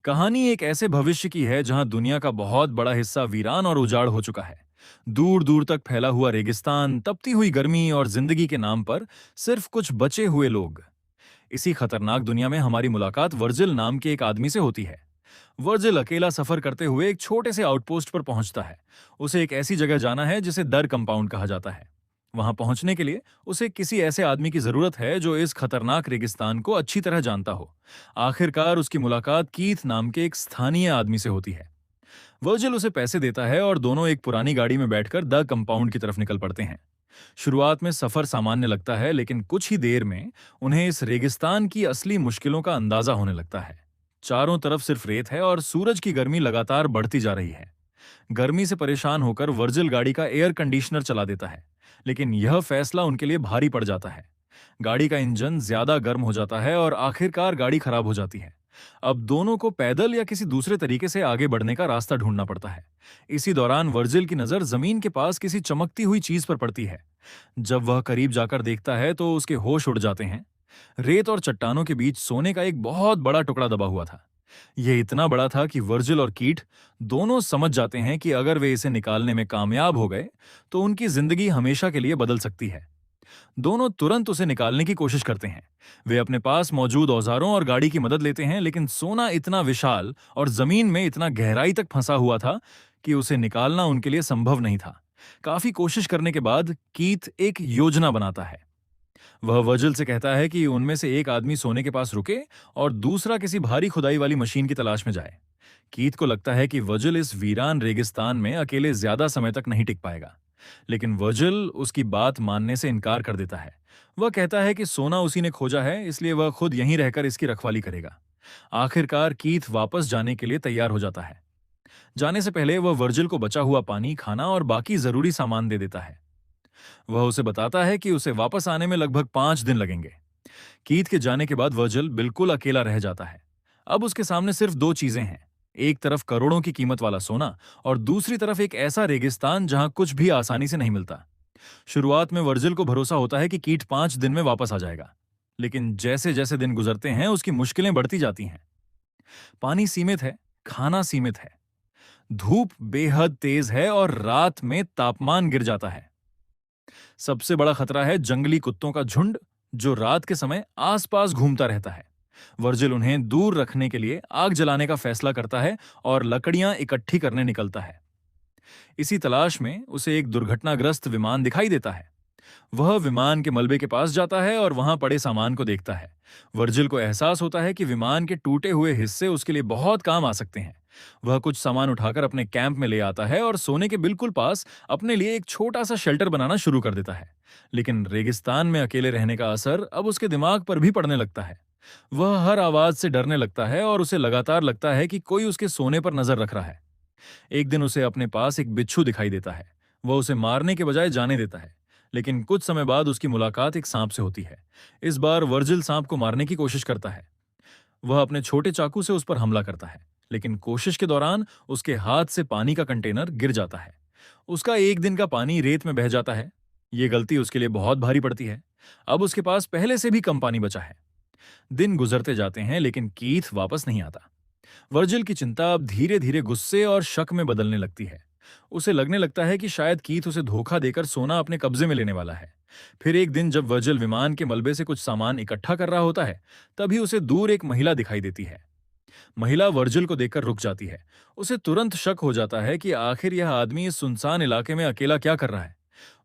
कहानी एक ऐसे भविष्य की है जहां दुनिया का बहुत बड़ा हिस्सा वीरान और उजाड़ हो चुका है। दूर दूर तक फैला हुआ रेगिस्तान, तपती हुई गर्मी और जिंदगी के नाम पर सिर्फ कुछ बचे हुए लोग। इसी खतरनाक दुनिया में हमारी मुलाकात वर्जिल नाम के एक आदमी से होती है। वर्जिल अकेला सफर करते हुए एक छोटे से आउटपोस्ट पर पहुंचता है। उसे एक ऐसी जगह जाना है जिसे दर कंपाउंड कहा जाता है। वहां पहुंचने के लिए उसे किसी ऐसे आदमी की जरूरत है जो इस खतरनाक रेगिस्तान को अच्छी तरह जानता हो। आखिरकार उसकी मुलाकात कीथ नाम के एक स्थानीय आदमी से होती है। वर्जिल उसे पैसे देता है और दोनों एक पुरानी गाड़ी में बैठकर द कंपाउंड की तरफ निकल पड़ते हैं। शुरुआत में सफर सामान्य लगता है, लेकिन कुछ ही देर में उन्हें इस रेगिस्तान की असली मुश्किलों का अंदाजा होने लगता है। चारों तरफ सिर्फ रेत है और सूरज की गर्मी लगातार बढ़ती जा रही है। गर्मी से परेशान होकर वर्जिल गाड़ी का एयर कंडीशनर चला देता है, लेकिन यह फैसला उनके लिए भारी पड़ जाता है। गाड़ी का इंजन ज्यादा गर्म हो जाता है और आखिरकार गाड़ी खराब हो जाती है। अब दोनों को पैदल या किसी दूसरे तरीके से आगे बढ़ने का रास्ता ढूंढना पड़ता है। इसी दौरान वर्जिल की नजर जमीन के पास किसी चमकती हुई चीज पर पड़ती है। जब वह करीब जाकर देखता है तो उसके होश उड़ जाते हैं। रेत और चट्टानों के बीच सोने का एक बहुत बड़ा टुकड़ा दबा हुआ था। यह इतना बड़ा था कि वर्जिल और कीट दोनों समझ जाते हैं कि अगर वे इसे निकालने में कामयाब हो गए तो उनकी जिंदगी हमेशा के लिए बदल सकती है। दोनों तुरंत उसे निकालने की कोशिश करते हैं। वे अपने पास मौजूद औजारों और गाड़ी की मदद लेते हैं, लेकिन सोना इतना विशाल और जमीन में इतना गहराई तक फंसा हुआ था कि उसे निकालना उनके लिए संभव नहीं था। काफी कोशिश करने के बाद कीथ एक योजना बनाता है। वह वर्जिल से कहता है कि उनमें से एक आदमी सोने के पास रुके और दूसरा किसी भारी खुदाई वाली मशीन की तलाश में जाए। कीथ को लगता है कि वर्जिल इस वीरान रेगिस्तान में अकेले ज्यादा समय तक नहीं टिक पाएगा, लेकिन वर्जिल उसकी बात मानने से इनकार कर देता है। वह कहता है कि सोना उसी ने खोजा है, इसलिए वह खुद यहीं रहकर इसकी रखवाली करेगा। आखिरकार कीथ वापस जाने के लिए तैयार हो जाता है। जाने से पहले वह वर्जिल को बचा हुआ पानी, खाना और बाकी जरूरी सामान दे देता है। वह उसे बताता है कि उसे वापस आने में लगभग 5 दिन लगेंगे। कीथ के जाने के बाद वर्जिल बिल्कुल अकेला रह जाता है। अब उसके सामने सिर्फ दो चीजें हैं। एक तरफ करोड़ों की कीमत वाला सोना और दूसरी तरफ एक ऐसा रेगिस्तान जहां कुछ भी आसानी से नहीं मिलता। शुरुआत में वर्जिल को भरोसा होता है कि कीट 5 दिन में वापस आ जाएगा, लेकिन जैसे जैसे दिन गुजरते हैं उसकी मुश्किलें बढ़ती जाती हैं। पानी सीमित है, खाना सीमित है, धूप बेहद तेज है और रात में तापमान गिर जाता है। सबसे बड़ा खतरा है जंगली कुत्तों का झुंड, जो रात के समय आसपास घूमता रहता है। वर्जिल उन्हें दूर रखने के लिए आग जलाने का फैसला करता है और लकड़ियां इकट्ठी करने निकलता है। इसी तलाश में उसे एक दुर्घटनाग्रस्त विमान दिखाई देता है। वह विमान के मलबे के पास जाता है और वहां पड़े सामान को देखता है। वर्जिल को एहसास होता है कि विमान के टूटे हुए हिस्से उसके लिए बहुत काम आ सकते हैं। वह कुछ सामान उठाकर अपने कैंप में ले आता है और सोने के बिल्कुल पास अपने लिए एक छोटा सा शेल्टर बनाना शुरू कर देता है। लेकिन रेगिस्तान में अकेले रहने का असर अब उसके दिमाग पर भी पड़ने लगता है। वह हर आवाज से डरने लगता है और उसे लगातार लगता है कि कोई उसके सोने पर नजर रख रहा है। एक दिन उसे अपने पास एक बिच्छू दिखाई देता है। वह उसे मारने के बजाय जाने देता है, लेकिन कुछ समय बाद उसकी मुलाकात एक सांप से होती है। इस बार वर्जिल सांप को मारने की कोशिश करता है। वह अपने छोटे चाकू से उस पर हमला करता है, लेकिन कोशिश के दौरान उसके हाथ से पानी का कंटेनर गिर जाता है। उसका एक दिन का पानी रेत में बह जाता है। ये गलती उसके लिए बहुत भारी पड़ती है। अब उसके पास पहले से भी कम पानी बचा है। दिन गुजरते जाते हैं, लेकिन कीथ वापस नहीं आता। वर्जिल की चिंता अब धीरे धीरे गुस्से और शक में बदलने लगती है। उसे लगने लगता है कि शायद कीथ उसे धोखा देकर सोना अपने कब्जे में लेने वाला है। फिर एक दिन जब वर्जिल विमान के मलबे से कुछ सामान इकट्ठा कर रहा होता है, तभी उसे दूर एक महिला दिखाई देती है। महिला वर्जिल को देखकर रुक जाती है। उसे तुरंत शक हो जाता है कि आखिर यह आदमी इस सुनसान इलाके में अकेला क्या कर रहा है।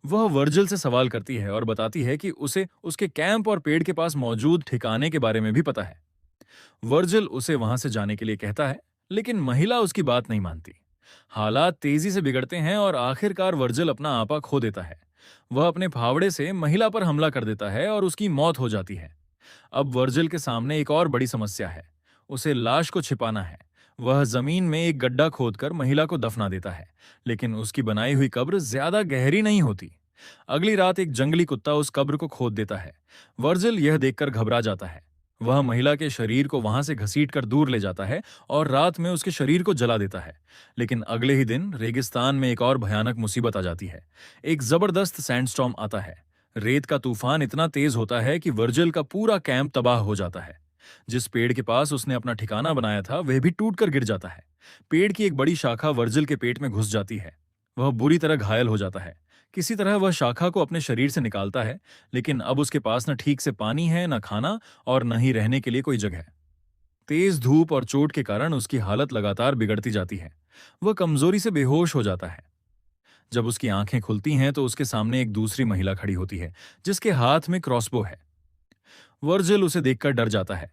वह वर्जिल से सवाल करती है और बताती है कि उसे उसके कैंप और पेड़ के पास मौजूद ठिकाने के बारे में भी पता है। वर्जिल उसे वहां से जाने के लिए कहता है, लेकिन महिला उसकी बात नहीं मानती। हालात तेजी से बिगड़ते हैं और आखिरकार वर्जिल अपना आपा खो देता है। वह अपने फावड़े से महिला पर हमला कर देता है और उसकी मौत हो जाती है। अब वर्जिल के सामने एक और बड़ी समस्या है। उसे लाश को छिपाना है। वह जमीन में एक गड्ढा खोदकर महिला को दफना देता है, लेकिन उसकी बनाई हुई कब्र ज्यादा गहरी नहीं होती। अगली रात एक जंगली कुत्ता उस कब्र को खोद देता है। वर्जिल यह देखकर घबरा जाता है। वह महिला के शरीर को वहां से घसीटकर दूर ले जाता है और रात में उसके शरीर को जला देता है। लेकिन अगले ही दिन रेगिस्तान में एक और भयानक मुसीबत आ जाती है। एक जबरदस्त सैंडस्टॉर्म आता है। रेत का तूफान इतना तेज होता है कि वर्जिल का पूरा कैंप तबाह हो जाता है। जिस पेड़ के पास उसने अपना ठिकाना बनाया था वह भी टूटकर गिर जाता है। पेड़ की एक बड़ी शाखा वर्जिल के पेट में घुस जाती है। वह बुरी तरह घायल हो जाता है। किसी तरह वह शाखा को अपने शरीर से निकालता है, लेकिन अब उसके पास न ठीक से पानी है, न खाना और न ही रहने के लिए कोई जगह। तेज धूप और चोट के कारण उसकी हालत लगातार बिगड़ती जाती है। वह कमजोरी से बेहोश हो जाता है। जब उसकी आंखें खुलती हैं तो उसके सामने एक दूसरी महिला खड़ी होती है, जिसके हाथ में क्रॉसबो है। वर्जिल उसे देखकर डर जाता है,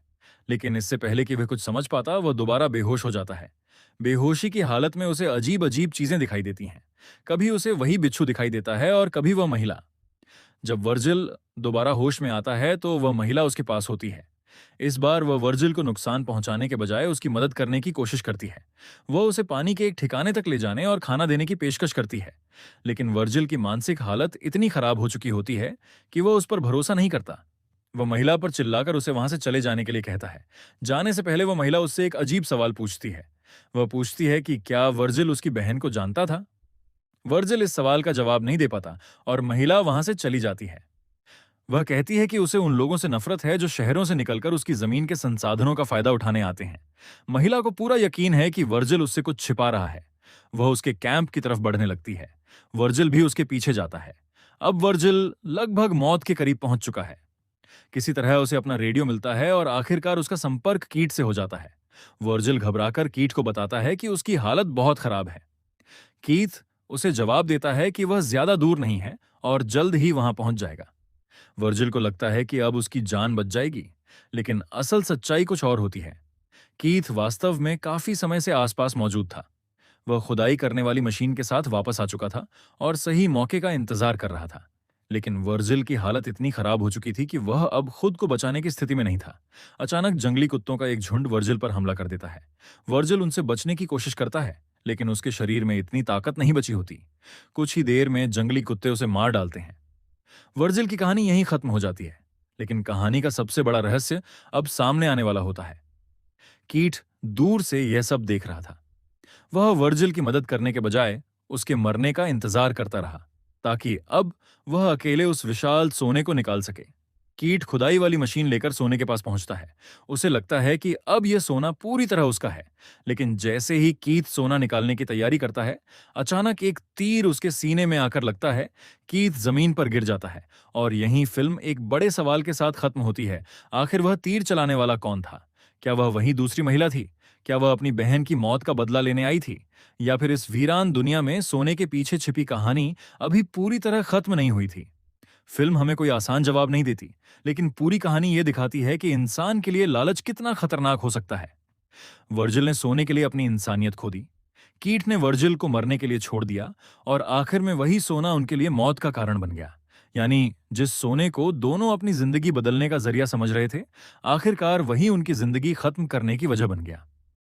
लेकिन इससे पहले कि वह कुछ समझ पाता, वह दोबारा बेहोश हो जाता है। बेहोशी की हालत में उसे अजीब अजीब चीजें दिखाई देती हैं। कभी उसे वही बिच्छू दिखाई देता है और कभी वह महिला। जब वर्जिल दोबारा होश में आता है तो वह महिला उसके पास होती है। इस बार वह वर्जिल को नुकसान पहुंचाने के बजाय उसकी मदद करने की कोशिश करती है। वह उसे पानी के एक ठिकाने तक ले जाने और खाना देने की पेशकश करती है। लेकिन वर्जिल की मानसिक हालत इतनी खराब हो चुकी होती है कि वह उस पर भरोसा नहीं करता। वह महिला पर चिल्लाकर उसे वहां से चले जाने के लिए कहता है। जाने से पहले वह महिला उससे एक अजीब सवाल पूछती है। वह पूछती है कि क्या वर्जिल उसकी बहन को जानता था। वर्जिल इस सवाल का जवाब नहीं दे पाता और महिला वहां से चली जाती है। वह कहती है कि उसे उन लोगों से नफरत है जो शहरों से निकलकर उसकी जमीन के संसाधनों का फायदा उठाने आते हैं। महिला को पूरा यकीन है कि वर्जिल उससे कुछ छिपा रहा है। वह उसके कैंप की तरफ बढ़ने लगती है। वर्जिल भी उसके पीछे जाता है। अब वर्जिल लगभग मौत के करीब पहुंच चुका है। किसी तरह उसे अपना रेडियो मिलता है और आखिरकार उसका संपर्क कीट से हो जाता है। वर्जिल घबराकर कीट को बताता है कि उसकी हालत बहुत खराब है। कीथ उसे जवाब देता है कि वह ज्यादा दूर नहीं है और जल्द ही वहां पहुंच जाएगा। वर्जिल को लगता है कि अब उसकी जान बच जाएगी, लेकिन असल सच्चाई कुछ और होती है। कीथ वास्तव में काफी समय से आसपास मौजूद था। वह खुदाई करने वाली मशीन के साथ वापस आ चुका था और सही मौके का इंतजार कर रहा था। लेकिन वर्जिल की हालत इतनी खराब हो चुकी थी कि वह अब खुद को बचाने की स्थिति में नहीं था। अचानक जंगली कुत्तों का एक झुंड वर्जिल पर हमला कर देता है। वर्जिल उनसे बचने की कोशिश करता है, लेकिन उसके शरीर में इतनी ताकत नहीं बची होती। कुछ ही देर में जंगली कुत्ते उसे मार डालते हैं। वर्जिल की कहानी यहीं खत्म हो जाती है, लेकिन कहानी का सबसे बड़ा रहस्य अब सामने आने वाला होता है। कीट दूर से यह सब देख रहा था। वह वर्जिल की मदद करने के बजाय उसके मरने का इंतजार करता रहा, ताकि अब वह अकेले उस विशाल सोने को निकाल सके। कीट खुदाई वाली मशीन लेकर सोने के पास पहुंचता है। उसे लगता है कि अब यह सोना पूरी तरह उसका है। लेकिन जैसे ही कीट सोना निकालने की तैयारी करता है, अचानक एक तीर उसके सीने में आकर लगता है। कीट जमीन पर गिर जाता है और यहीं फिल्म एक बड़े सवाल के साथ खत्म होती है। आखिर वह तीर चलाने वाला कौन था? क्या वह वही दूसरी महिला थी? क्या वह अपनी बहन की मौत का बदला लेने आई थी? या फिर इस वीरान दुनिया में सोने के पीछे छिपी कहानी अभी पूरी तरह खत्म नहीं हुई थी? फिल्म हमें कोई आसान जवाब नहीं देती, लेकिन पूरी कहानी यह दिखाती है कि इंसान के लिए लालच कितना खतरनाक हो सकता है। वर्जिल ने सोने के लिए अपनी इंसानियत खो दी। कीट ने वर्जिल को मरने के लिए छोड़ दिया और आखिर में वही सोना उनके लिए मौत का कारण बन गया। यानी जिस सोने को दोनों अपनी जिंदगी बदलने का जरिया समझ रहे थे, आखिरकार वही उनकी जिंदगी खत्म करने की वजह बन गया।